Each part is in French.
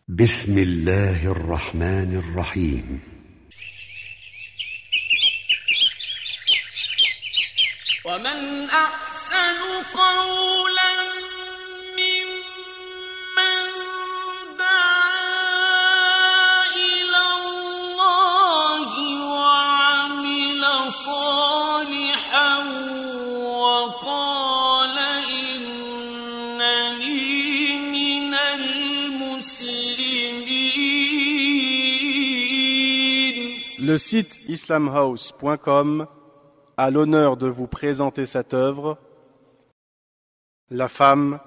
بسم الله الرحمن الرحيم ومن أحسن قولا ممن دعا إلى الله وعمل صالحا وقال إنني من المسلمين. Le site islamhouse.com a l'honneur de vous présenter cette œuvre, La femme,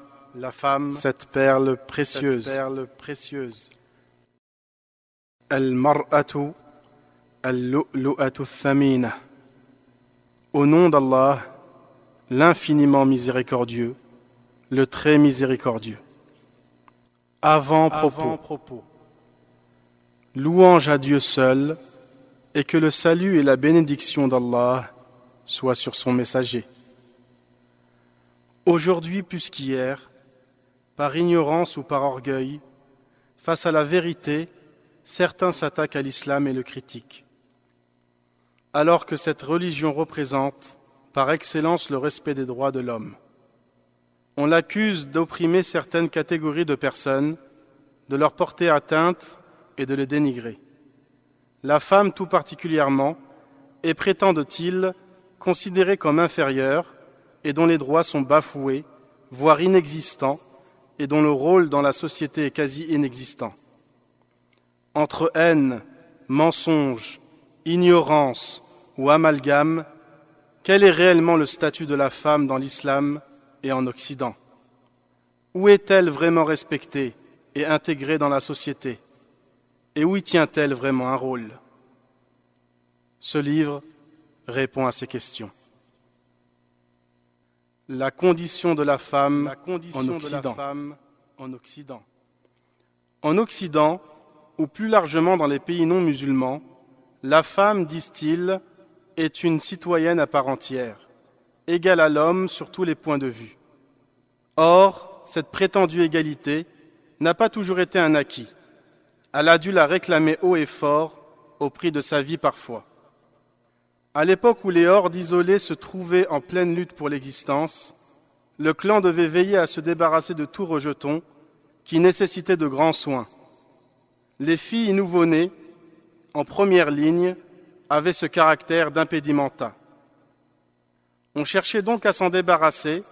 cette perle précieuse. Al-mar'atu al-lu'lu'atu thamina. Au nom d'Allah, l'infiniment miséricordieux, le très miséricordieux. Avant-propos. Louange à Dieu seul, et que le salut et la bénédiction d'Allah soient sur son messager. Aujourd'hui plus qu'hier, par ignorance ou par orgueil, face à la vérité, certains s'attaquent à l'islam et le critiquent. Alors que cette religion représente, par excellence, le respect des droits de l'homme. On l'accuse d'opprimer certaines catégories de personnes, de leur porter atteinte et de les dénigrer. La femme tout particulièrement est, prétende-t-il, considérée comme inférieure et dont les droits sont bafoués, voire inexistants, et dont le rôle dans la société est quasi inexistant. Entre haine, mensonge, ignorance ou amalgame, quel est réellement le statut de la femme dans l'islam et en Occident? Où est-elle vraiment respectée et intégrée dans la société? Et où y tient-elle vraiment un rôle? Ce livre répond à ces questions. La condition de la femme en Occident. En Occident, ou plus largement dans les pays non musulmans, la femme, disent-ils, est une citoyenne à part entière, égale à l'homme sur tous les points de vue. Or, cette prétendue égalité n'a pas toujours été un acquis. Elle a dû la réclamer haut et fort, au prix de sa vie parfois. À l'époque où les hordes isolées se trouvaient en pleine lutte pour l'existence, le clan devait veiller à se débarrasser de tout rejeton qui nécessitait de grands soins. Les filles nouveau-nées, en première ligne, avaient ce caractère d'impédimenta. On cherchait donc à s'en débarrasser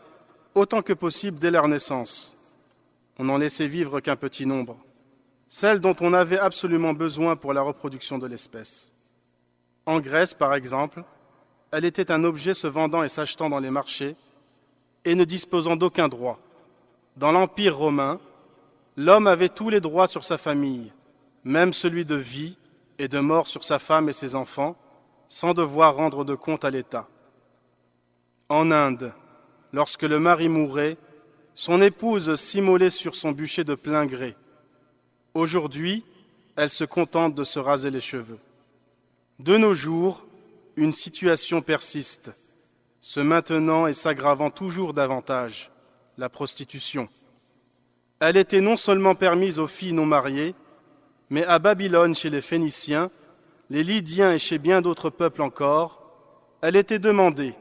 autant que possible dès leur naissance. On n'en laissait vivre qu'un petit nombre, celles dont on avait absolument besoin pour la reproduction de l'espèce. En Grèce, par exemple, elle était un objet se vendant et s'achetant dans les marchés et ne disposant d'aucun droit. Dans l'Empire romain, l'homme avait tous les droits sur sa famille, même celui de vie et de mort sur sa femme et ses enfants, sans devoir rendre de compte à l'État. En Inde, lorsque le mari mourait, son épouse s'immolait sur son bûcher de plein gré. Aujourd'hui, elle se contente de se raser les cheveux. De nos jours, une situation persiste, se maintenant et s'aggravant toujours davantage, la prostitution. Elle était non seulement permise aux filles non mariées, mais à Babylone chez les Phéniciens, les Lydiens et chez bien d'autres peuples encore, elle était demandée,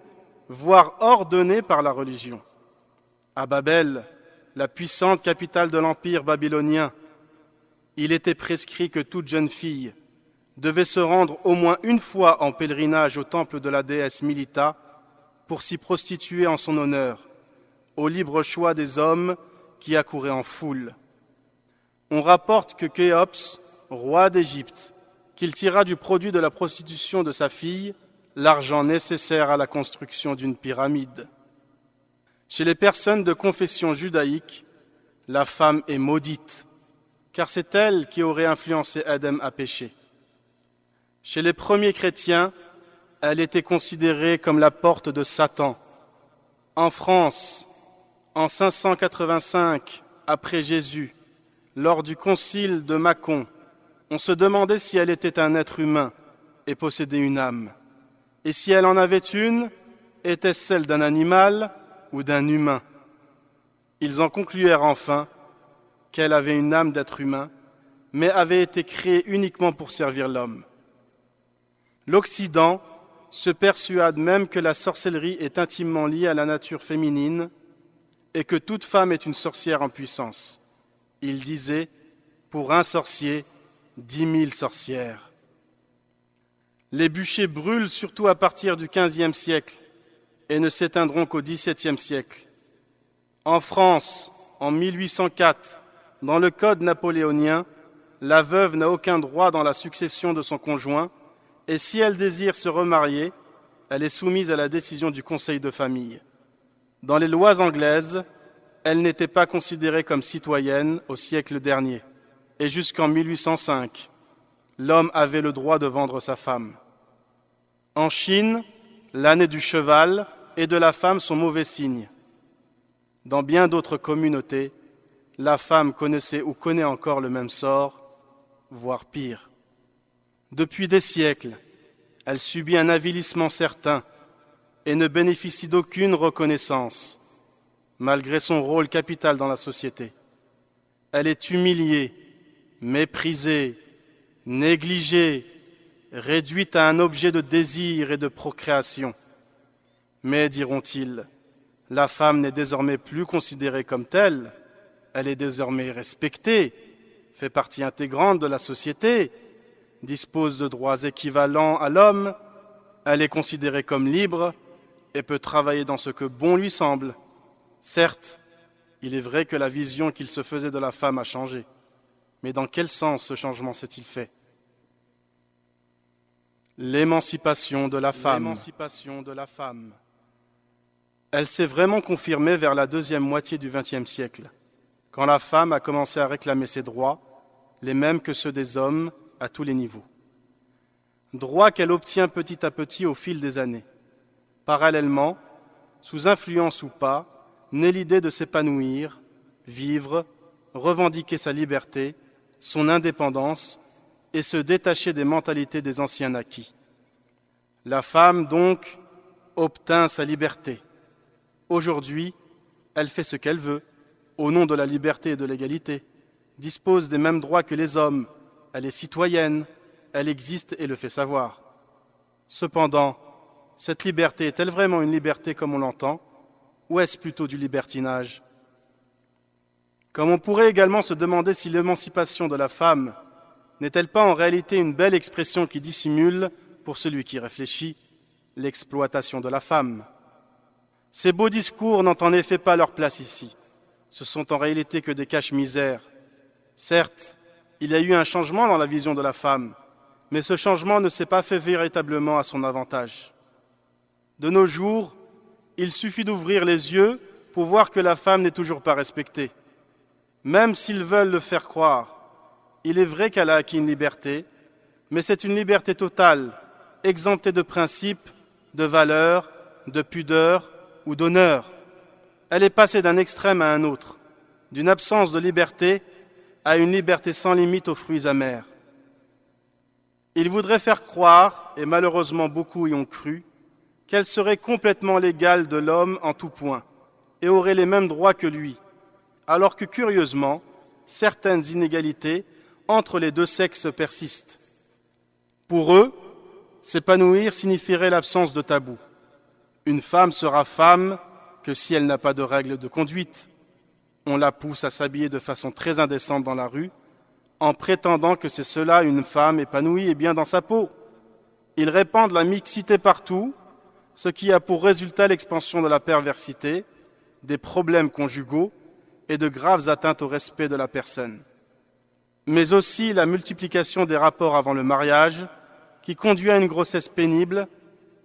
voire ordonnée par la religion. À Babel, la puissante capitale de l'empire babylonien, il était prescrit que toute jeune fille devait se rendre au moins une fois en pèlerinage au temple de la déesse Milita pour s'y prostituer en son honneur, au libre choix des hommes qui accouraient en foule. On rapporte que Khéops, roi d'Égypte, qu'il tira du produit de la prostitution de sa fille l'argent nécessaire à la construction d'une pyramide. Chez les personnes de confession judaïque, la femme est maudite, car c'est elle qui aurait influencé Adam à pécher. Chez les premiers chrétiens, elle était considérée comme la porte de Satan. En France, en 585 après Jésus, lors du concile de Mâcon, on se demandait si elle était un être humain et possédait une âme. Et si elle en avait une, était-ce celle d'un animal ou d'un humain? Ils en concluèrent enfin qu'elle avait une âme d'être humain mais avait été créée uniquement pour servir l'homme. L'Occident se persuade même que la sorcellerie est intimement liée à la nature féminine et que toute femme est une sorcière en puissance. Il disait, pour un sorcier, 10 000 sorcières. Les bûchers brûlent surtout à partir du XVe siècle et ne s'éteindront qu'au XVIIe siècle. En France, en 1804, dans le Code napoléonien, la veuve n'a aucun droit dans la succession de son conjoint et si elle désire se remarier, elle est soumise à la décision du conseil de famille. Dans les lois anglaises, elle n'était pas considérée comme citoyenne au siècle dernier. Et jusqu'en 1805, l'homme avait le droit de vendre sa femme. En Chine, l'année du cheval et de la femme sont mauvais signes. Dans bien d'autres communautés, la femme connaissait ou connaît encore le même sort, voire pire. Depuis des siècles, elle subit un avilissement certain et ne bénéficie d'aucune reconnaissance, malgré son rôle capital dans la société. Elle est humiliée, méprisée, négligée, réduite à un objet de désir et de procréation. Mais, diront-ils, la femme n'est désormais plus considérée comme telle, elle est désormais respectée, fait partie intégrante de la société, dispose de droits équivalents à l'homme, elle est considérée comme libre et peut travailler dans ce que bon lui semble. Certes, il est vrai que la vision qu'il se faisait de la femme a changé, mais dans quel sens ce changement s'est-il fait? L'émancipation de la femme. Elle s'est vraiment confirmée vers la deuxième moitié du XXe siècle, quand la femme a commencé à réclamer ses droits, les mêmes que ceux des hommes, à tous les niveaux. Droits qu'elle obtient petit à petit au fil des années. Parallèlement, sous influence ou pas, naît l'idée de s'épanouir, vivre, revendiquer sa liberté, son indépendance et se détacher des mentalités des anciens acquis. La femme, donc, obtint sa liberté. Aujourd'hui, elle fait ce qu'elle veut, au nom de la liberté et de l'égalité, dispose des mêmes droits que les hommes, elle est citoyenne, elle existe et le fait savoir. Cependant, cette liberté est-elle vraiment une liberté comme on l'entend, ou est-ce plutôt du libertinage? Comme on pourrait également se demander si l'émancipation de la femme n'est-elle pas en réalité une belle expression qui dissimule, pour celui qui réfléchit, l'exploitation de la femme. Ces beaux discours n'ont en effet pas leur place ici. Ce sont en réalité que des cache-misères. Certes, il y a eu un changement dans la vision de la femme, mais ce changement ne s'est pas fait véritablement à son avantage. De nos jours, il suffit d'ouvrir les yeux pour voir que la femme n'est toujours pas respectée. Même s'ils veulent le faire croire, il est vrai qu'elle a acquis une liberté, mais c'est une liberté totale, exemptée de principes, de valeurs, de pudeur ou d'honneur. Elle est passée d'un extrême à un autre, d'une absence de liberté à une liberté sans limite aux fruits amers. Il voudrait faire croire, et malheureusement beaucoup y ont cru, qu'elle serait complètement l'égale de l'homme en tout point, et aurait les mêmes droits que lui, alors que curieusement, certaines inégalités entre les deux sexes persistent. Pour eux, s'épanouir signifierait l'absence de tabou. Une femme sera femme que si elle n'a pas de règles de conduite. On la pousse à s'habiller de façon très indécente dans la rue, en prétendant que c'est cela une femme épanouie et bien dans sa peau. Ils répandent la mixité partout, ce qui a pour résultat l'expansion de la perversité, des problèmes conjugaux et de graves atteintes au respect de la personne. Mais aussi la multiplication des rapports avant le mariage, qui conduit à une grossesse pénible,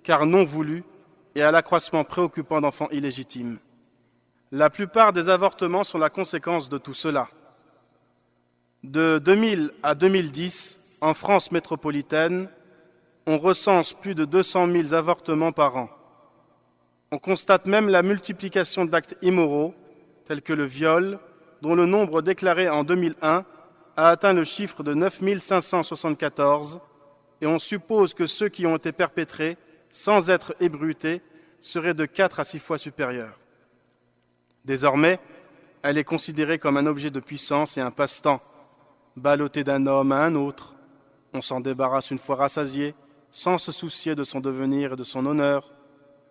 car non voulue, et à l'accroissement préoccupant d'enfants illégitimes. La plupart des avortements sont la conséquence de tout cela. De 2000 à 2010, en France métropolitaine, on recense plus de 200 000 avortements par an. On constate même la multiplication d'actes immoraux, tels que le viol, dont le nombre déclaré en 2001 a atteint le chiffre de 9 574, et on suppose que ceux qui ont été perpétrés, sans être ébruités, seraient de 4 à 6 fois supérieurs. Désormais, elle est considérée comme un objet de puissance et un passe-temps. balloté d'un homme à un autre. On s'en débarrasse une fois rassasié, sans se soucier de son devenir et de son honneur.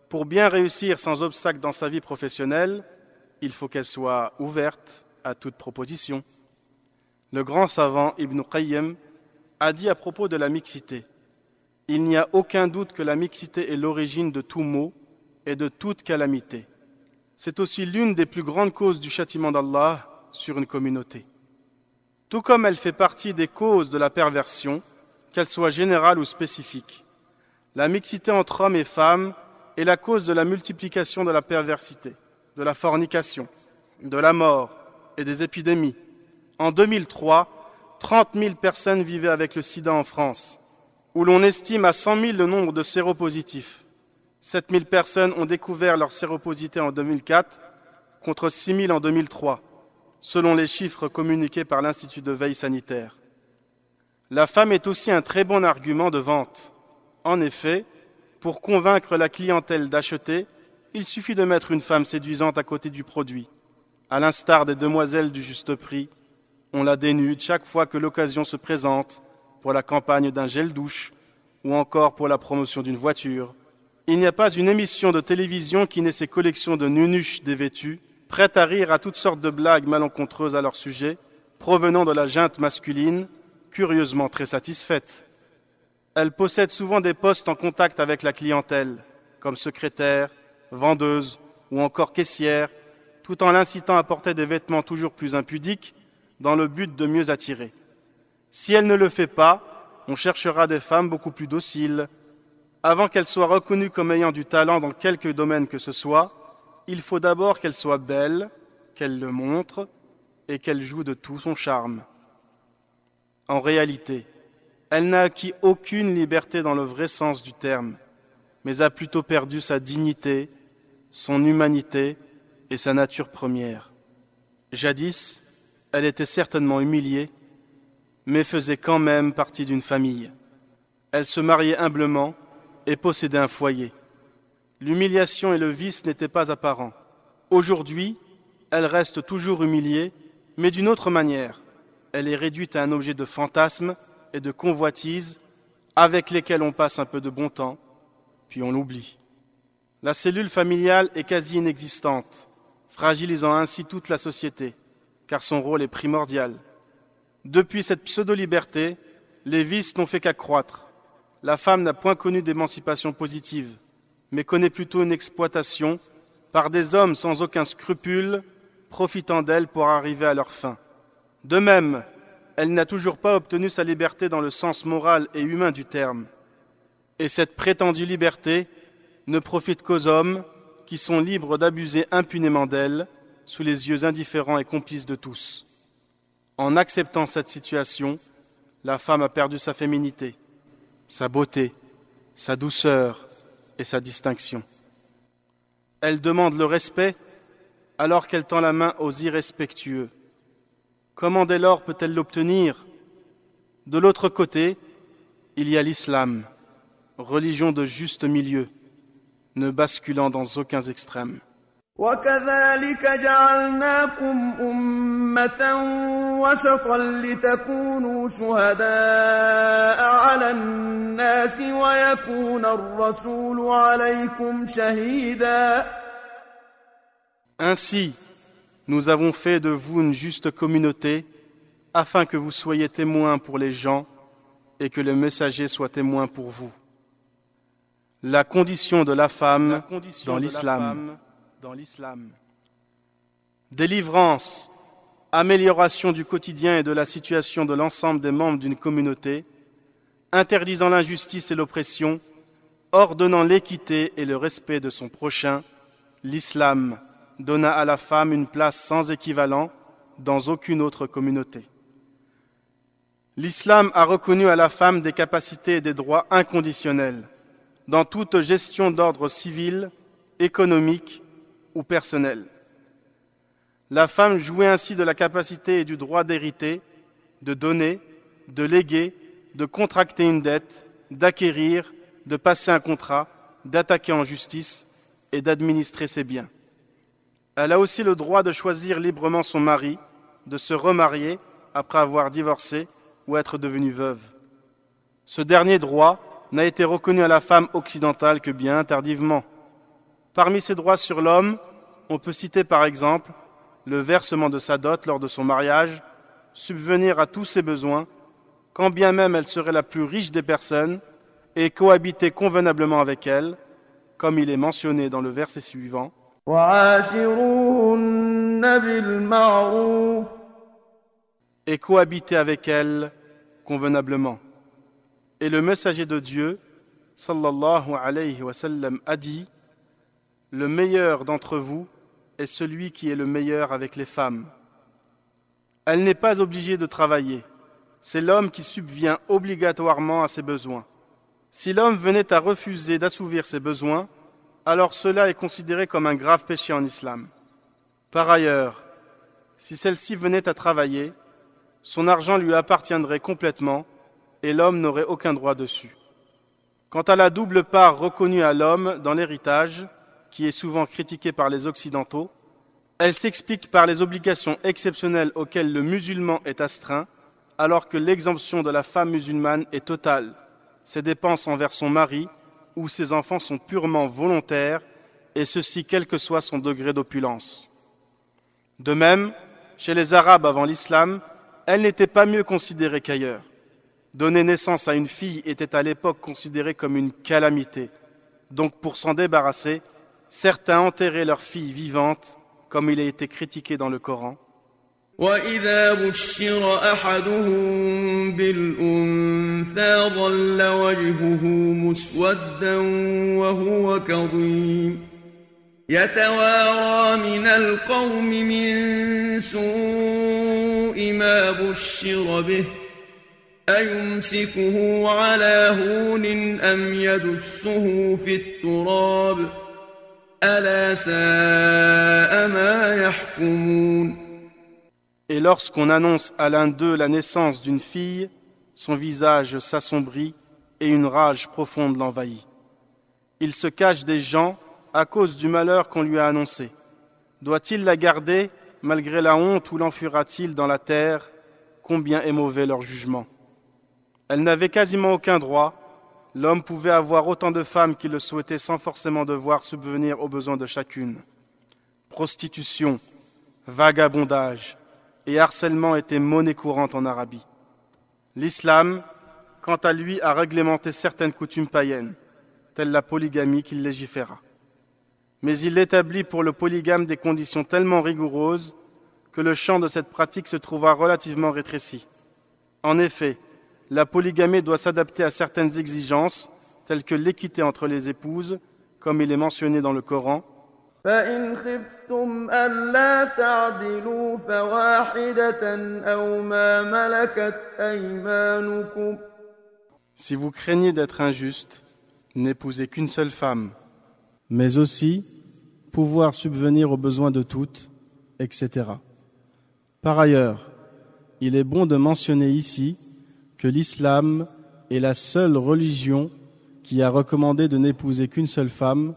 Pour bien réussir sans obstacle dans sa vie professionnelle, il faut qu'elle soit ouverte à toute proposition. Le grand savant Ibn Qayyim a dit à propos de la mixité: il n'y a aucun doute que la mixité est l'origine de tout maux et de toute calamité. C'est aussi l'une des plus grandes causes du châtiment d'Allah sur une communauté. Tout comme elle fait partie des causes de la perversion, qu'elle soit générale ou spécifique. La mixité entre hommes et femmes est la cause de la multiplication de la perversité, de la fornication, de la mort et des épidémies. En 2003, 30 000 personnes vivaient avec le sida en France, où l'on estime à 100 000 le nombre de séropositifs. 7 000 personnes ont découvert leur séroposité en 2004, contre 6 000 en 2003, selon les chiffres communiqués par l'Institut de veille sanitaire. La femme est aussi un très bon argument de vente. En effet, pour convaincre la clientèle d'acheter, il suffit de mettre une femme séduisante à côté du produit. À l'instar des demoiselles du juste prix, on la dénude chaque fois que l'occasion se présente pour la campagne d'un gel douche ou encore pour la promotion d'une voiture. Il n'y a pas une émission de télévision qui n'ait ses collections de nunuches dévêtues, prêtes à rire à toutes sortes de blagues malencontreuses à leur sujet, provenant de la junte masculine, curieusement très satisfaite. Elle possède souvent des postes en contact avec la clientèle, comme secrétaire, vendeuse ou encore caissière, tout en l'incitant à porter des vêtements toujours plus impudiques dans le but de mieux attirer. Si elle ne le fait pas, on cherchera des femmes beaucoup plus dociles. Avant qu'elles soient reconnues comme ayant du talent dans quelque domaine que ce soit, il faut d'abord qu'elle soit belle, qu'elle le montre et qu'elle joue de tout son charme. En réalité, elle n'a acquis aucune liberté dans le vrai sens du terme, mais a plutôt perdu sa dignité, son humanité et sa nature première. Jadis, elle était certainement humiliée, mais faisait quand même partie d'une famille. Elle se mariait humblement et possédait un foyer. L'humiliation et le vice n'étaient pas apparents. Aujourd'hui, elle reste toujours humiliée, mais d'une autre manière. Elle est réduite à un objet de fantasme et de convoitise avec lesquels on passe un peu de bon temps, puis on l'oublie. La cellule familiale est quasi inexistante, fragilisant ainsi toute la société, car son rôle est primordial. Depuis cette pseudo-liberté, les vices n'ont fait qu'accroître. La femme n'a point connu d'émancipation positive, mais connaît plutôt une exploitation par des hommes sans aucun scrupule, profitant d'elle pour arriver à leur fin. De même, elle n'a toujours pas obtenu sa liberté dans le sens moral et humain du terme. Et cette prétendue liberté ne profite qu'aux hommes qui sont libres d'abuser impunément d'elle sous les yeux indifférents et complices de tous. En acceptant cette situation, la femme a perdu sa féminité, sa beauté, sa douceur et sa distinction. Elle demande le respect alors qu'elle tend la main aux irrespectueux. Comment dès lors peut-elle l'obtenir? De l'autre côté, il y a l'islam, religion de juste milieu, ne basculant dans aucun extrême. وكذلك جعلناكم أمة وسطا لتكونوا شهداء على الناس ويكون الرسول عليكم شهيدا. Ainsi, nous avons fait de vous une juste communauté afin que vous soyez témoins pour les gens et que le messager soit témoin pour vous. La condition de la femme dans l'islam. Délivrance, amélioration du quotidien et de la situation de l'ensemble des membres d'une communauté, interdisant l'injustice et l'oppression, ordonnant l'équité et le respect de son prochain, l'islam donna à la femme une place sans équivalent dans aucune autre communauté. L'islam a reconnu à la femme des capacités et des droits inconditionnels dans toute gestion d'ordre civil, économique ou personnel. La femme jouait ainsi de la capacité et du droit d'hériter, de donner, de léguer, de contracter une dette, d'acquérir, de passer un contrat, d'attaquer en justice et d'administrer ses biens. Elle a aussi le droit de choisir librement son mari, de se remarier après avoir divorcé ou être devenue veuve. Ce dernier droit n'a été reconnu à la femme occidentale que bien tardivement. Parmi ces droits sur l'homme, on peut citer par exemple le versement de sa dot lors de son mariage, subvenir à tous ses besoins, quand bien même elle serait la plus riche des personnes, et cohabiter convenablement avec elle, comme il est mentionné dans le verset suivant. Et cohabiter avec elle convenablement. Et le messager de Dieu, sallallahu alayhi wa sallam, a dit: le meilleur d'entre vous est celui qui est le meilleur avec les femmes. Elle n'est pas obligée de travailler. C'est l'homme qui subvient obligatoirement à ses besoins. Si l'homme venait à refuser d'assouvir ses besoins, alors cela est considéré comme un grave péché en islam. Par ailleurs, si celle-ci venait à travailler, son argent lui appartiendrait complètement et l'homme n'aurait aucun droit dessus. Quant à la double part reconnue à l'homme dans l'héritage, qui est souvent critiquée par les Occidentaux, elle s'explique par les obligations exceptionnelles auxquelles le musulman est astreint, alors que l'exemption de la femme musulmane est totale. Ses dépenses envers son mari ou ses enfants sont purement volontaires, et ceci quel que soit son degré d'opulence. De même, chez les Arabes avant l'islam, elle n'était pas mieux considérée qu'ailleurs. Donner naissance à une fille était à l'époque considéré comme une calamité. Donc pour s'en débarrasser, certains enterraient leur fille vivante, comme il a été critiqué dans le Coran. وَإِذَا بُشِّرَ أَحَدُهُم بِالْأُنثَىٰ ظَلَّ وَجْهُهُ مُسْوَدًّا وَهُوَ كَظِيمٌ يَتَوَارَىٰ مِنَ الْقَوْمِ مِن سُوءِ مَا بُشِّرَ بِهِ أَيُمْسِكُهُ عَلَىٰ هُونٍ أَمْ يَدُسُّهُ فِي التُّرَابِ أَلَا سَاءَ مَا يَحْكُمُونَ. Et lorsqu'on annonce à l'un d'eux la naissance d'une fille, son visage s'assombrit et une rage profonde l'envahit. Il se cache des gens à cause du malheur qu'on lui a annoncé. Doit-il la garder malgré la honte ou l'enfuira-t-il dans la terre? Combien est mauvais leur jugement. Elle n'avait quasiment aucun droit. L'homme pouvait avoir autant de femmes qu'il le souhaitait sans forcément devoir subvenir aux besoins de chacune. Prostitution, vagabondage et harcèlement étaient monnaie courante en Arabie. L'islam, quant à lui, a réglementé certaines coutumes païennes, telle la polygamie qu'il légiféra. Mais il établit pour le polygame des conditions tellement rigoureuses que le champ de cette pratique se trouva relativement rétréci. En effet, la polygamie doit s'adapter à certaines exigences, telles que l'équité entre les épouses, comme il est mentionné dans le Coran. فَإِنْ خِفْتُمْ أَلَّا تَعْدِلُوا فَوَاحِدَةً أَوْ مَا مَلَكَتْ أَيْمَانُكُمْ. Si vous craignez d'être injuste, n'épousez qu'une seule femme, mais aussi pouvoir subvenir aux besoins de toutes, etc. Par ailleurs, il est bon de mentionner ici que l'islam est la seule religion qui a recommandé de n'épouser qu'une seule femme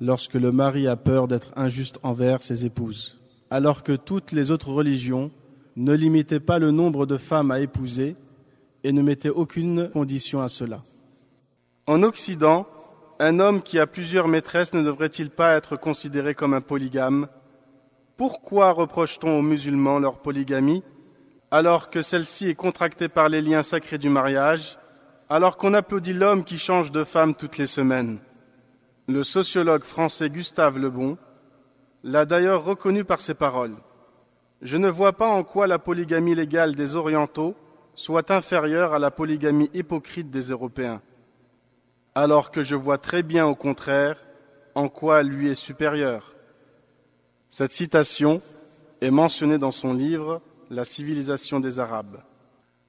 lorsque le mari a peur d'être injuste envers ses épouses, alors que toutes les autres religions ne limitaient pas le nombre de femmes à épouser et ne mettaient aucune condition à cela. En Occident, un homme qui a plusieurs maîtresses ne devrait-il pas être considéré comme un polygame? Pourquoi reproche-t-on aux musulmans leur polygamie, alors que celle-ci est contractée par les liens sacrés du mariage, alors qu'on applaudit l'homme qui change de femme toutes les semaines? Le sociologue français Gustave Le Bon l'a d'ailleurs reconnu par ses paroles. Je ne vois pas en quoi la polygamie légale des Orientaux soit inférieure à la polygamie hypocrite des Européens, alors que je vois très bien au contraire en quoi elle lui est supérieure. Cette citation est mentionnée dans son livre « La civilisation des Arabes ».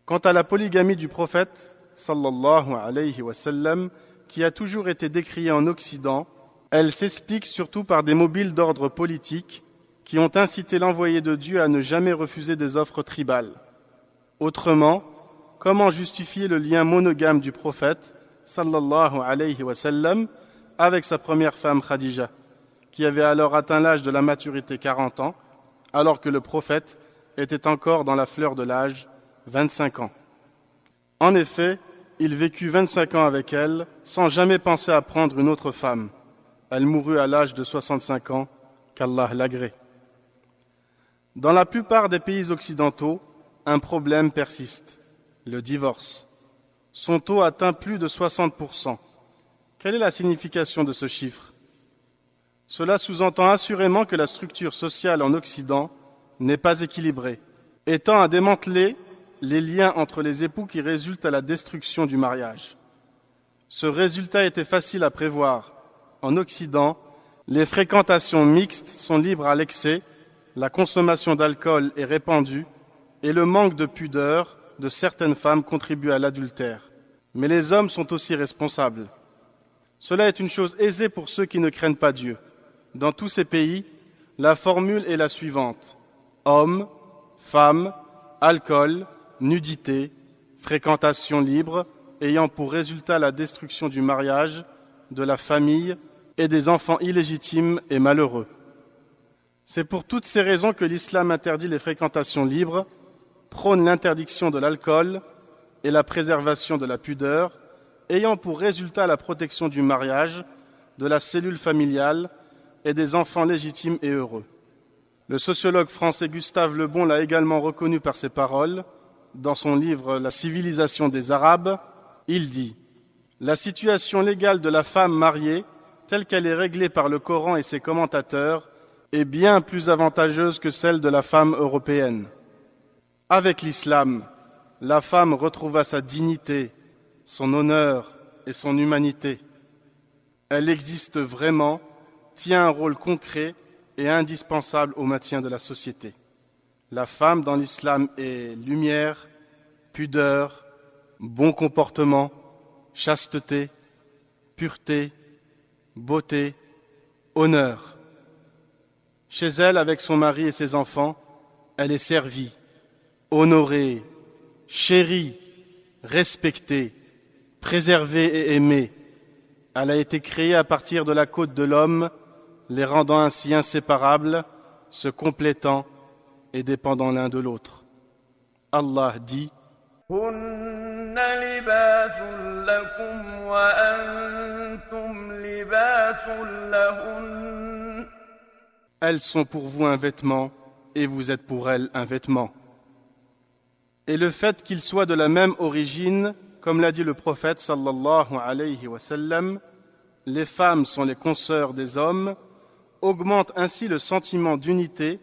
Quant à la polygamie du prophète, sallallahu alayhi wa sallam, qui a toujours été décriée en Occident, elle s'explique surtout par des mobiles d'ordre politique qui ont incité l'envoyé de Dieu à ne jamais refuser des offres tribales. Autrement, comment justifier le lien monogame du prophète, sallallahu alayhi wa sallam, avec sa première femme Khadija, qui avait alors atteint l'âge de la maturité 40 ans, alors que le prophète était encore dans la fleur de l'âge, 25 ans. En effet, il vécut 25 ans avec elle, sans jamais penser à prendre une autre femme. Elle mourut à l'âge de 65 ans, qu'Allah l'agrée. Dans la plupart des pays occidentaux, un problème persiste, le divorce. Son taux atteint plus de 60%. Quelle est la signification de ce chiffre? Cela sous-entend assurément que la structure sociale en Occident n'est pas équilibrée, et tend à démanteler les liens entre les époux qui résultent à la destruction du mariage. Ce résultat était facile à prévoir. En Occident, les fréquentations mixtes sont libres à l'excès, la consommation d'alcool est répandue et le manque de pudeur de certaines femmes contribue à l'adultère. Mais les hommes sont aussi responsables. Cela est une chose aisée pour ceux qui ne craignent pas Dieu. Dans tous ces pays, la formule est la suivante: hommes, femmes, alcool, nudité, fréquentation libre, ayant pour résultat la destruction du mariage, de la famille et des enfants illégitimes et malheureux. C'est pour toutes ces raisons que l'islam interdit les fréquentations libres, prône l'interdiction de l'alcool et la préservation de la pudeur, ayant pour résultat la protection du mariage, de la cellule familiale et des enfants légitimes et heureux. Le sociologue français Gustave Le Bon l'a également reconnu par ses paroles. Dans son livre « La civilisation des Arabes », il dit « La situation légale de la femme mariée, telle qu'elle est réglée par le Coran et ses commentateurs, est bien plus avantageuse que celle de la femme européenne. Avec l'islam, la femme retrouva sa dignité, son honneur et son humanité. Elle existe vraiment, tient un rôle concret et indispensable au maintien de la société. La femme dans l'islam est lumière, pudeur, bon comportement, chasteté, pureté, beauté, honneur. Chez elle, avec son mari et ses enfants, elle est servie, honorée, chérie, respectée, préservée et aimée. Elle a été créée à partir de la côte de l'homme, les rendant ainsi inséparables, se complétant et dépendant l'un de l'autre. Allah dit: هن لباس لكم وأنتم لباس لهن. Elles sont pour vous un vêtement et vous êtes pour elles un vêtement. Et le fait qu'ils soient de la même origine, comme l'a dit le prophète sallallahu alayhi wa sallam, les femmes sont les consoeurs des hommes, augmente ainsi le sentiment d'unité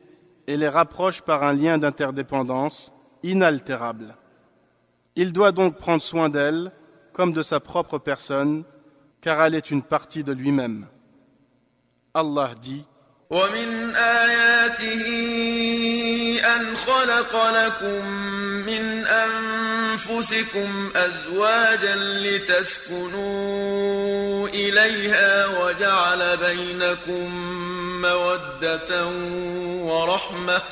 et les rapproche par un lien d'interdépendance inaltérable. Il doit donc prendre soin d'elle comme de sa propre personne, car elle est une partie de lui-même. Allah dit: ومن آياته أن خلق لكم من أنفسكم أزواجا لتسكنوا إليها وجعل بينكم مودة ورحمة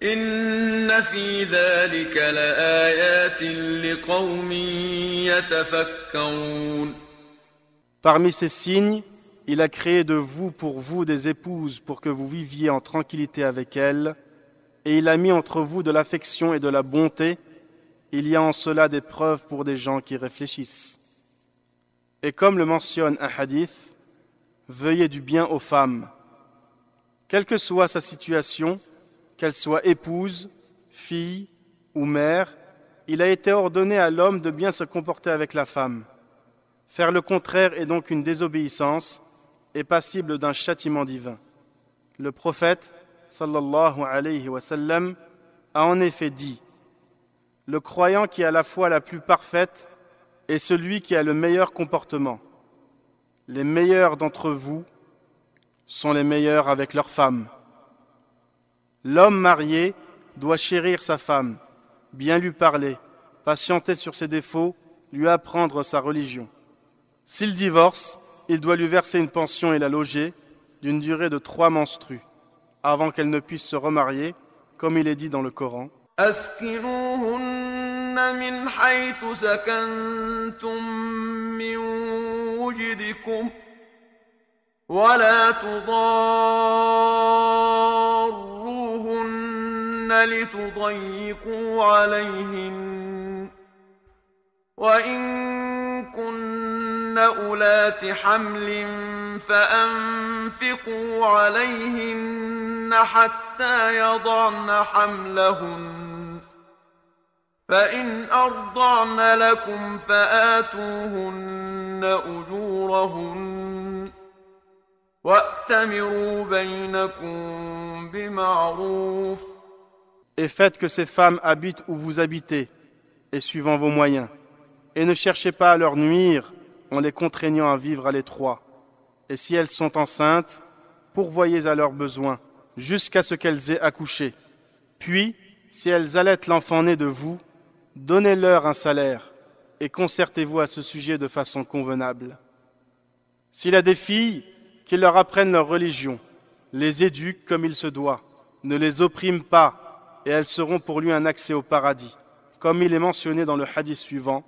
إن في ذلك لآيات لقوم يتفكرون. Parmi ces signes, il a créé de vous pour vous des épouses pour que vous viviez en tranquillité avec elles, et il a mis entre vous de l'affection et de la bonté. Il y a en cela des preuves pour des gens qui réfléchissent. Et comme le mentionne un hadith, veuillez du bien aux femmes. Quelle que soit sa situation, qu'elle soit épouse, fille ou mère, il a été ordonné à l'homme de bien se comporter avec la femme. Faire le contraire est donc une désobéissance et passible d'un châtiment divin. Le prophète, sallallahu alayhi wa sallam, a en effet dit: le croyant qui a la foi la plus parfaite est celui qui a le meilleur comportement. Les meilleurs d'entre vous sont les meilleurs avec leurs femmes. L'homme marié doit chérir sa femme, bien lui parler, patienter sur ses défauts, lui apprendre sa religion. S'il divorce, il doit lui verser une pension et la loger d'une durée de 3 menstrues, avant qu'elle ne puisse se remarier, comme il est dit dans le Coran. أسكنوهن من حيث سكنتم من وجدكم ولا تضاروهن لتضيقوا عليهن وإن كن أولات حمل فأنفقوا عليهن حتى يضعن حملهن فإن أرضعن لكم فآتوهن أجورهن وأتمروا بينكم بمعروف. Et faites que ces femmes habitent où vous habitez, et suivant vos moyens. Et ne cherchez pas à leur nuire en les contraignant à vivre à l'étroit. Et si elles sont enceintes, pourvoyez à leurs besoins, jusqu'à ce qu'elles aient accouché. Puis, si elles allaitent l'enfant né de vous, donnez-leur un salaire, et concertez-vous à ce sujet de façon convenable. S'il a des filles, qu'ils leur apprennent leur religion, les éduquent comme il se doit, ne les oppriment pas, et elles seront pour lui un accès au paradis. Comme il est mentionné dans le hadith suivant,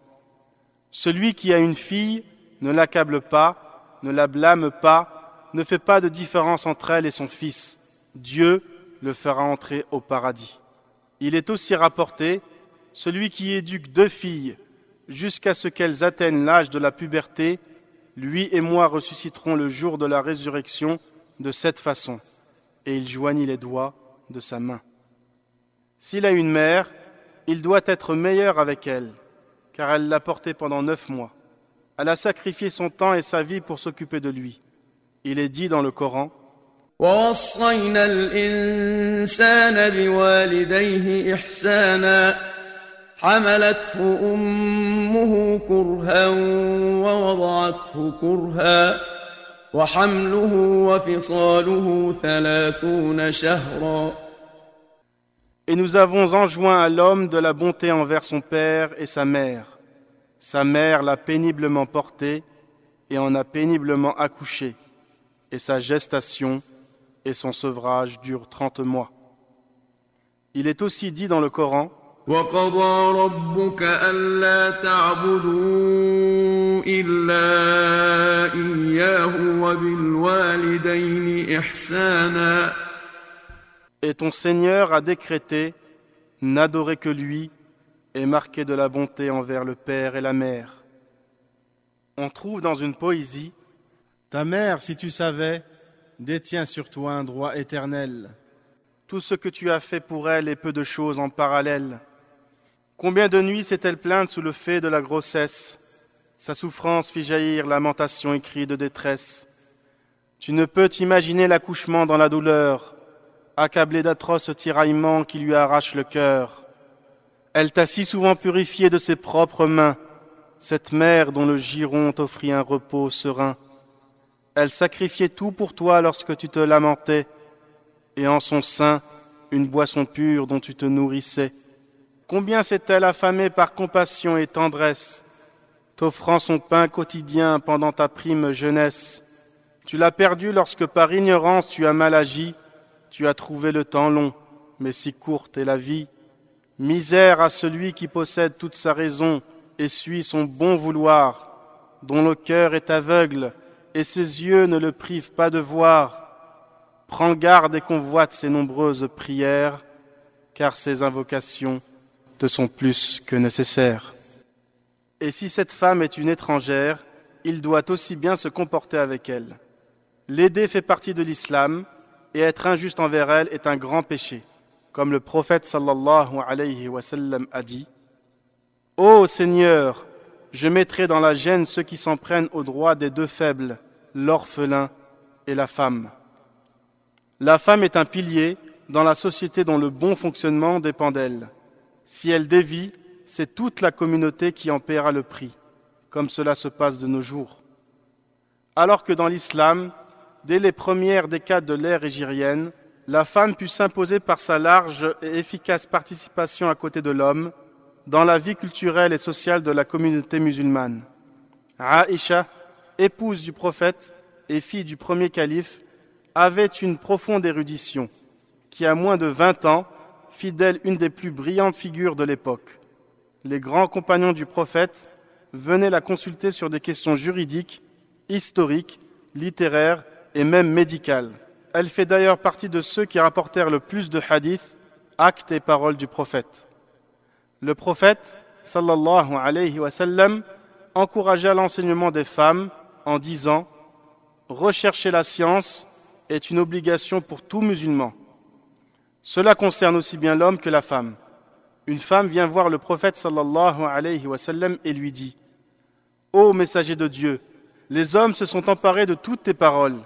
celui qui a une fille ne l'accable pas, ne la blâme pas, ne fait pas de différence entre elle et son fils. Dieu le fera entrer au paradis. Il est aussi rapporté, celui qui éduque 2 filles jusqu'à ce qu'elles atteignent l'âge de la puberté, lui et moi ressusciterons le jour de la résurrection de cette façon. Et il joignit les doigts de sa main. S'il a une mère, il doit être meilleur avec elle, car elle l'a porté pendant 9 mois. Elle a sacrifié son temps et sa vie pour s'occuper de lui. Il est dit dans le Coran, وَوَصَّيْنَا الْإِنسَانَ بِوَالِدَيْهِ إِحْسَانًا حَمَلَتْهُ أُمُّهُ كُرْهًا وَوَضَعَتْهُ كُرْهًا وَحَمْلُهُ وَفِصَالُهُ 30 شهرا. Et nous avons enjoint à l'homme de la bonté envers son père et sa mère. Sa mère l'a péniblement porté et en a péniblement accouché. Et sa gestation et son sevrage durent 30 mois. Il est aussi dit dans le Coran, وَقَضَى رَبُّكَ أَلَّا تَعْبُدُوا إِلَّا إِيَّاهُ وَبِالْوَالِدَيْنِ إِحْسَانًا. Et ton Seigneur a décrété, n'adorer que lui et marquer de la bonté envers le père et la mère. On trouve dans une poésie, ta mère, si tu savais, détient sur toi un droit éternel. Tout ce que tu as fait pour elle est peu de choses en parallèle. Combien de nuits s'est-elle plainte sous le fait de la grossesse? Sa souffrance fit jaillir lamentation et cris de détresse. Tu ne peux t'imaginer l'accouchement dans la douleur, accablée d'atroces tiraillements qui lui arrachent le cœur. Elle t'a si souvent purifié de ses propres mains, cette mère dont le giron t'offrit un repos serein. Elle sacrifiait tout pour toi lorsque tu te lamentais, et en son sein, une boisson pure dont tu te nourrissais. Combien s'est-elle affamée par compassion et tendresse, t'offrant son pain quotidien pendant ta prime jeunesse. Tu l'as perdue lorsque par ignorance tu as mal agi, tu as trouvé le temps long, mais si courte est la vie. Misère à celui qui possède toute sa raison et suit son bon vouloir, dont le cœur est aveugle et ses yeux ne le privent pas de voir. Prends garde et convoite ses nombreuses prières, car ses invocations te sont plus que nécessaires. Et si cette femme est une étrangère, il doit aussi bien se comporter avec elle. L'aider fait partie de l'islam, et être injuste envers elle est un grand péché. Comme le prophète sallallahu alayhi wa sallam a dit, « Ô Seigneur, je mettrai dans la gêne ceux qui s'en prennent aux droits des 2 faibles, l'orphelin et la femme. » La femme est un pilier dans la société dont le bon fonctionnement dépend d'elle. Si elle dévie, c'est toute la communauté qui en paiera le prix, comme cela se passe de nos jours. Alors que dans l'islam, dès les premières décades de l'ère hégirienne, la femme put s'imposer par sa large et efficace participation à côté de l'homme dans la vie culturelle et sociale de la communauté musulmane. Aïcha, épouse du prophète et fille du premier calife, avait une profonde érudition qui, à moins de 20 ans, fit d'elle une des plus brillantes figures de l'époque. Les grands compagnons du prophète venaient la consulter sur des questions juridiques, historiques, littéraires et même médicales. Elle fait d'ailleurs partie de ceux qui rapportèrent le plus de hadiths, actes et paroles du prophète. Le prophète, sallallahu alayhi wa sallam, encourageait l'enseignement des femmes en disant « Rechercher la science est une obligation pour tout musulman. Cela concerne aussi bien l'homme que la femme. Une femme vient voir le prophète sallallahu alayhi wa sallam et lui dit « Ô messager de Dieu, les hommes se sont emparés de toutes tes paroles.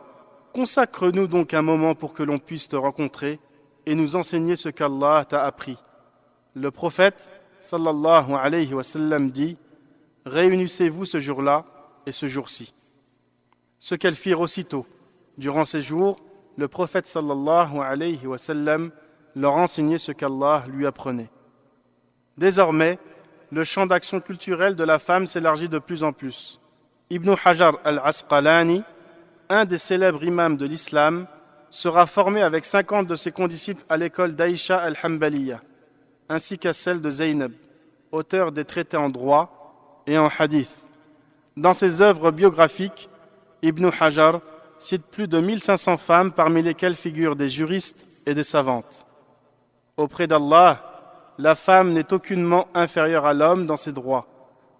Consacre-nous donc un moment pour que l'on puisse te rencontrer et nous enseigner ce qu'Allah t'a appris. » Le prophète sallallahu alayhi wa sallam dit « Réunissez-vous ce jour-là et ce jour-ci. » Ce qu'elles firent aussitôt. Durant ces jours, le prophète sallallahu alayhi wa sallam leur enseignait ce qu'Allah lui apprenait. Désormais, le champ d'action culturelle de la femme s'élargit de plus en plus. Ibn Hajar al-Asqalani, un des célèbres imams de l'islam, sera formé avec 50 de ses condisciples à l'école d'Aïcha al-Hanbaliya, ainsi qu'à celle de Zaynab, auteur des traités en droit et en hadith. Dans ses œuvres biographiques, Ibn Hajar cite plus de 1500 femmes parmi lesquelles figurent des juristes et des savantes. Auprès d'Allah, la femme n'est aucunement inférieure à l'homme dans ses droits.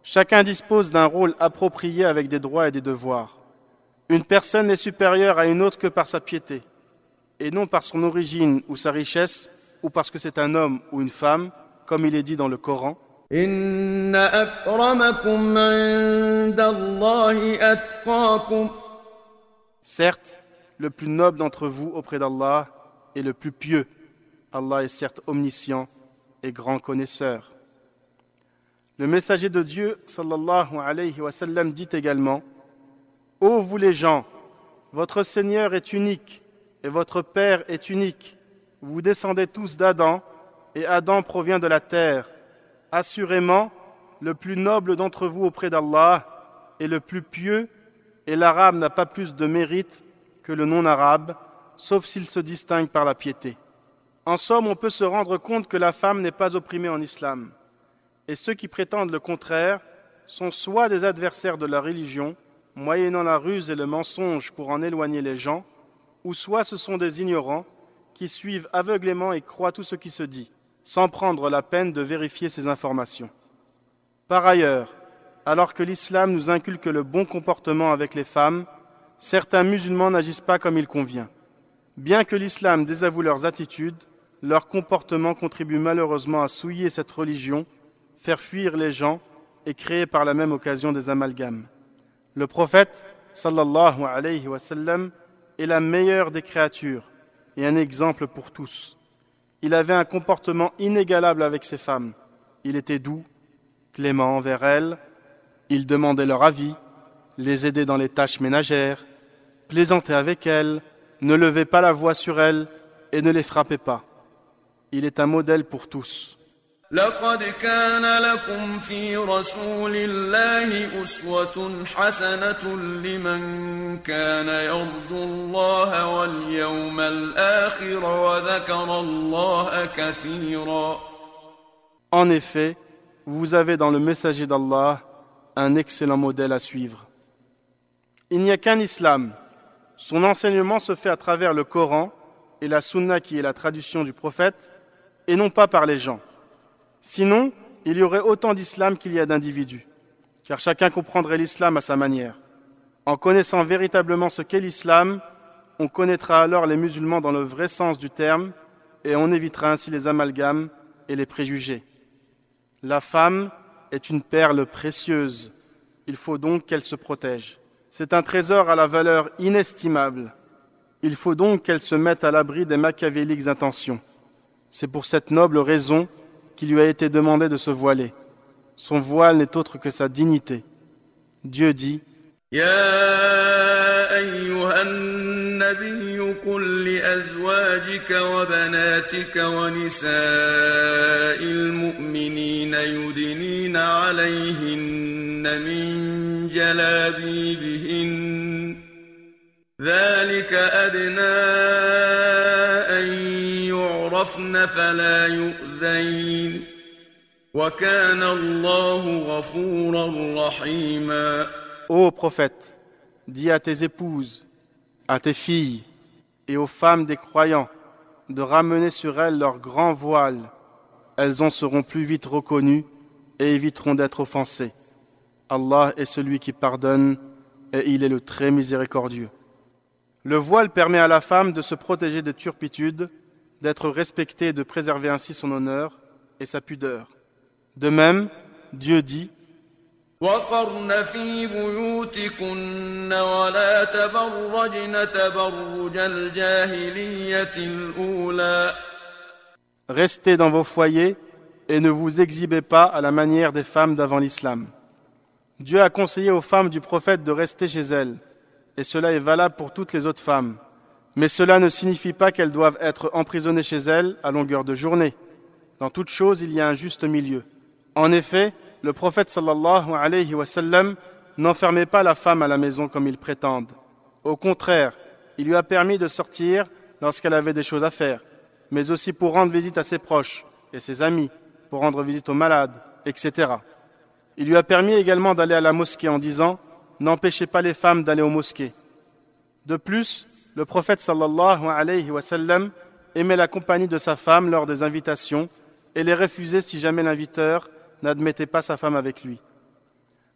Chacun dispose d'un rôle approprié avec des droits et des devoirs. Une personne n'est supérieure à une autre que par sa piété, et non par son origine ou sa richesse, ou parce que c'est un homme ou une femme, comme il est dit dans le Coran. Inna akramakum indallahi atqakum. Certes, le plus noble d'entre vous auprès d'Allah est le plus pieux. Allah est certes omniscient et grand connaisseur. Le messager de Dieu, sallallahu alayhi wa sallam, dit également « Ô vous les gens, votre Seigneur est unique et votre Père est unique. Vous descendez tous d'Adam et Adam provient de la terre. Assurément, le plus noble d'entre vous auprès d'Allah est le plus pieux et l'arabe n'a pas plus de mérite que le non-arabe, sauf s'il se distingue par la piété. » En somme, on peut se rendre compte que la femme n'est pas opprimée en islam. Et ceux qui prétendent le contraire sont soit des adversaires de la religion, moyennant la ruse et le mensonge pour en éloigner les gens, ou soit ce sont des ignorants qui suivent aveuglément et croient tout ce qui se dit, sans prendre la peine de vérifier ces informations. Par ailleurs, alors que l'islam nous inculque le bon comportement avec les femmes, certains musulmans n'agissent pas comme il convient. Bien que l'islam désavoue leurs attitudes, leur comportement contribue malheureusement à souiller cette religion, faire fuir les gens et créer par la même occasion des amalgames. Le prophète, sallallahu alayhi wa sallam, est la meilleure des créatures et un exemple pour tous. Il avait un comportement inégalable avec ses femmes. Il était doux, clément envers elles, il demandait leur avis, les aidait dans les tâches ménagères, plaisantait avec elles, ne levait pas la voix sur elles et ne les frappait pas. Il est un modèle pour tous. لقد كان لكم في رسول الله أسوة حسنة لمن كان يرجو الله واليوم الآخر وذكر الله كثيرا. En effet, vous avez dans le messager d'Allah un excellent modèle à suivre. Il n'y a qu'un islam. Son enseignement se fait à travers le Coran et la Sunna qui est la traduction du prophète, et non pas par les gens. Sinon, il y aurait autant d'islam qu'il y a d'individus, car chacun comprendrait l'islam à sa manière. En connaissant véritablement ce qu'est l'islam, on connaîtra alors les musulmans dans le vrai sens du terme, et on évitera ainsi les amalgames et les préjugés. La femme est une perle précieuse, il faut donc qu'elle se protège. C'est un trésor à la valeur inestimable. Il faut donc qu'elle se mette à l'abri des machiavéliques intentions. C'est pour cette noble raison qu'il lui a été demandé de se voiler. Son voile n'est autre que sa dignité. Dieu dit « يا أيها النبي قل لأزواجك وبناتك ونساء المؤمنين يدنين عليهن من جلابيبهن ذلك أدنى أن يعرفن فلا يؤذين وكان الله غفورا رحيما. Ô prophète, dis à tes épouses, à tes filles et aux femmes des croyants, de ramener sur elles leur grand voile. Elles en seront plus vite reconnues et éviteront d'être offensées. Allah est celui qui pardonne et il est le très miséricordieux. Le voile permet à la femme de se protéger des turpitudes, d'être respectée et de préserver ainsi son honneur et sa pudeur. De même, Dieu dit: وقرن في بيوتكن ولا تبرجن تبرج الجاهلية الأولى. Restez dans vos foyers et ne vous exhibez pas à la manière des femmes d'avant l'islam. Dieu a conseillé aux femmes du prophète de rester chez elles, et cela est valable pour toutes les autres femmes. Mais cela ne signifie pas qu'elles doivent être emprisonnées chez elles à longueur de journée. Dans toute chose, il y a un juste milieu. En effet, le prophète sallallahu alayhi wa sallam n'enfermait pas la femme à la maison comme ils prétendent. Au contraire, il lui a permis de sortir lorsqu'elle avait des choses à faire, mais aussi pour rendre visite à ses proches et ses amis, pour rendre visite aux malades, etc. Il lui a permis également d'aller à la mosquée en disant: n'empêchez pas les femmes d'aller aux mosquées. De plus, le prophète sallallahu alayhi wa sallam aimait la compagnie de sa femme lors des invitations et les refusait si jamais l'inviteur n'admettait pas sa femme avec lui.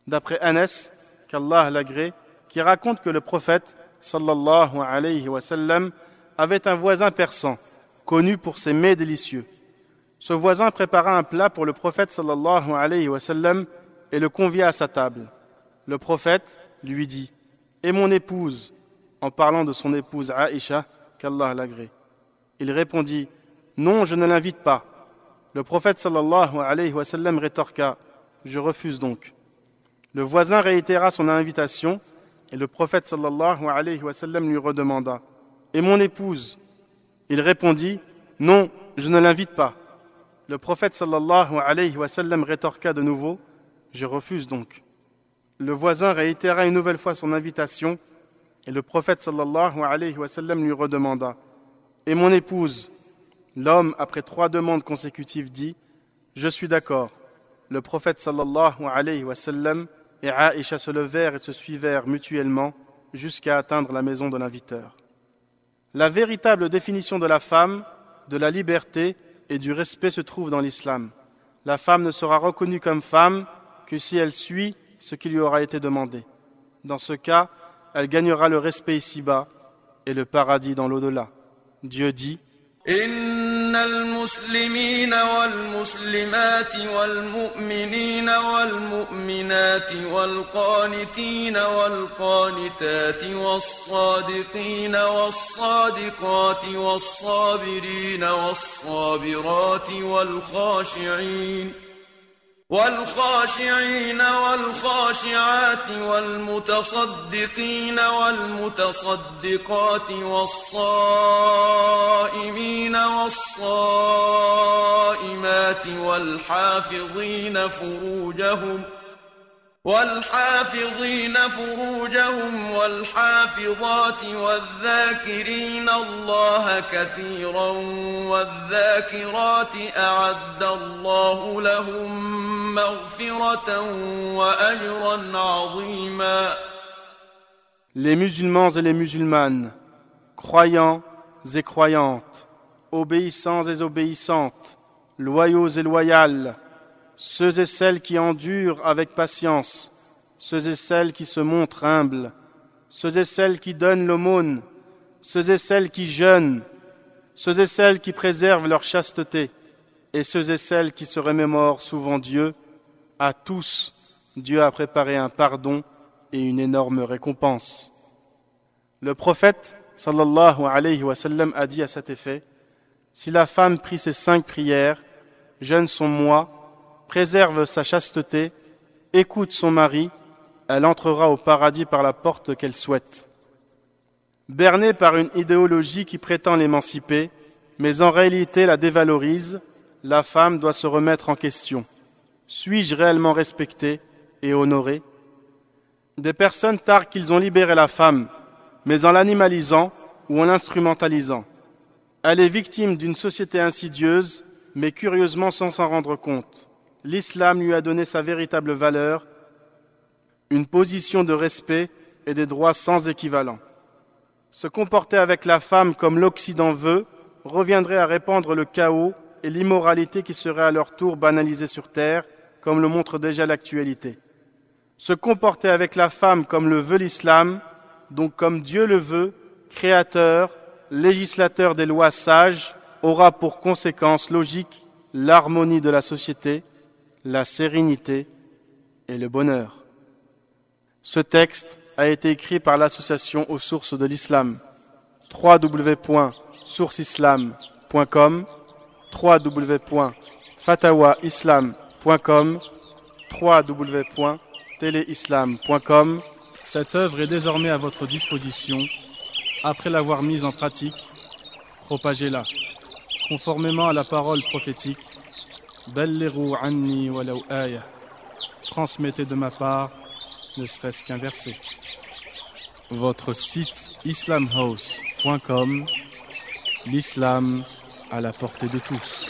D'après Anas, qu'Allah l'agrée, qui raconte que le prophète sallallahu alayhi wa sallam avait un voisin persan, connu pour ses mets délicieux. Ce voisin prépara un plat pour le prophète sallallahu alayhi wa sallam et le convia à sa table. Le prophète lui dit: et mon épouse, en parlant de son épouse Aïcha, qu'Allah l'agrée. Il répondit: non, je ne l'invite pas. Le prophète sallallahu alayhi wa sallam rétorqua: je refuse donc. Le voisin réitéra son invitation et le prophète sallallahu alayhi wa sallam lui redemanda: et mon épouse? Il répondit: non, je ne l'invite pas. Le prophète sallallahu alayhi wa sallam rétorqua de nouveau: je refuse donc. Le voisin réitéra une nouvelle fois son invitation et le prophète sallallahu alayhi wa sallam lui redemanda: et mon épouse? L'homme, après 3 demandes consécutives, dit: je suis d'accord. Le prophète sallallahu alayhi wa sallam et Aïcha se levèrent et se suivèrent mutuellement jusqu'à atteindre la maison de l'inviteur. La véritable définition de la femme, de la liberté et du respect se trouve dans l'islam. La femme ne sera reconnue comme femme que si elle suit ce qui lui aura été demandé. Dans ce cas, elle gagnera le respect ici-bas et le paradis dans l'au-delà. Dieu dit: إن المسلمين والمسلمات والمؤمنين والمؤمنات والقانتين والقانتات والصادقين والصادقات والصابرين والصابرات والخاشعين والخاشعات والمتصدقين والمتصدقات والصائمين والصائمات والحافظين فروجهم والحافظات والذاكرين الله كثيرا والذاكرات أعد الله لهم مغفرة وأجرا عظيما. Les musulmans et les musulmanes, croyants et croyantes, obéissants et obéissantes, loyaux et loyales, ceux et celles qui endurent avec patience, ceux et celles qui se montrent humbles, ceux et celles qui donnent l'aumône, ceux et celles qui jeûnent, ceux et celles qui préservent leur chasteté, et ceux et celles qui se remémorent souvent Dieu, à tous, Dieu a préparé un pardon et une énorme récompense. Le prophète, sallallahu alayhi wa sallam, a dit à cet effet: si la femme prie ses 5 prières, jeûne son mois, préserve sa chasteté, écoute son mari, elle entrera au paradis par la porte qu'elle souhaite. Bernée par une idéologie qui prétend l'émanciper, mais en réalité la dévalorise, la femme doit se remettre en question. Suis-je réellement respecté et honoré? Des personnes tardent qu'ils ont libéré la femme, mais en l'animalisant ou en l'instrumentalisant. Elle est victime d'une société insidieuse, mais curieusement sans s'en rendre compte. L'islam lui a donné sa véritable valeur, une position de respect et des droits sans équivalent. Se comporter avec la femme comme l'Occident veut reviendraient à répandre le chaos et l'immoralité qui serait à leur tour banalisée sur terre, comme le montre déjà l'actualité. Se comporter avec la femme comme le veut l'islam, donc comme Dieu le veut, créateur, législateur des lois sages, aura pour conséquence logique l'harmonie de la société, la sérénité et le bonheur. Ce texte a été écrit par l'association aux sources de l'islam. www.sourceislam.com, www.fatawaislam.com, www.teleislam.com. Cette œuvre est désormais à votre disposition. Après l'avoir mise en pratique, propagez-la. Conformément à la parole prophétique, Ballighu anni walau aya. Transmettez de ma part, ne serait-ce qu'un verset. Votre site islamhouse.com, l'islam à la portée de tous.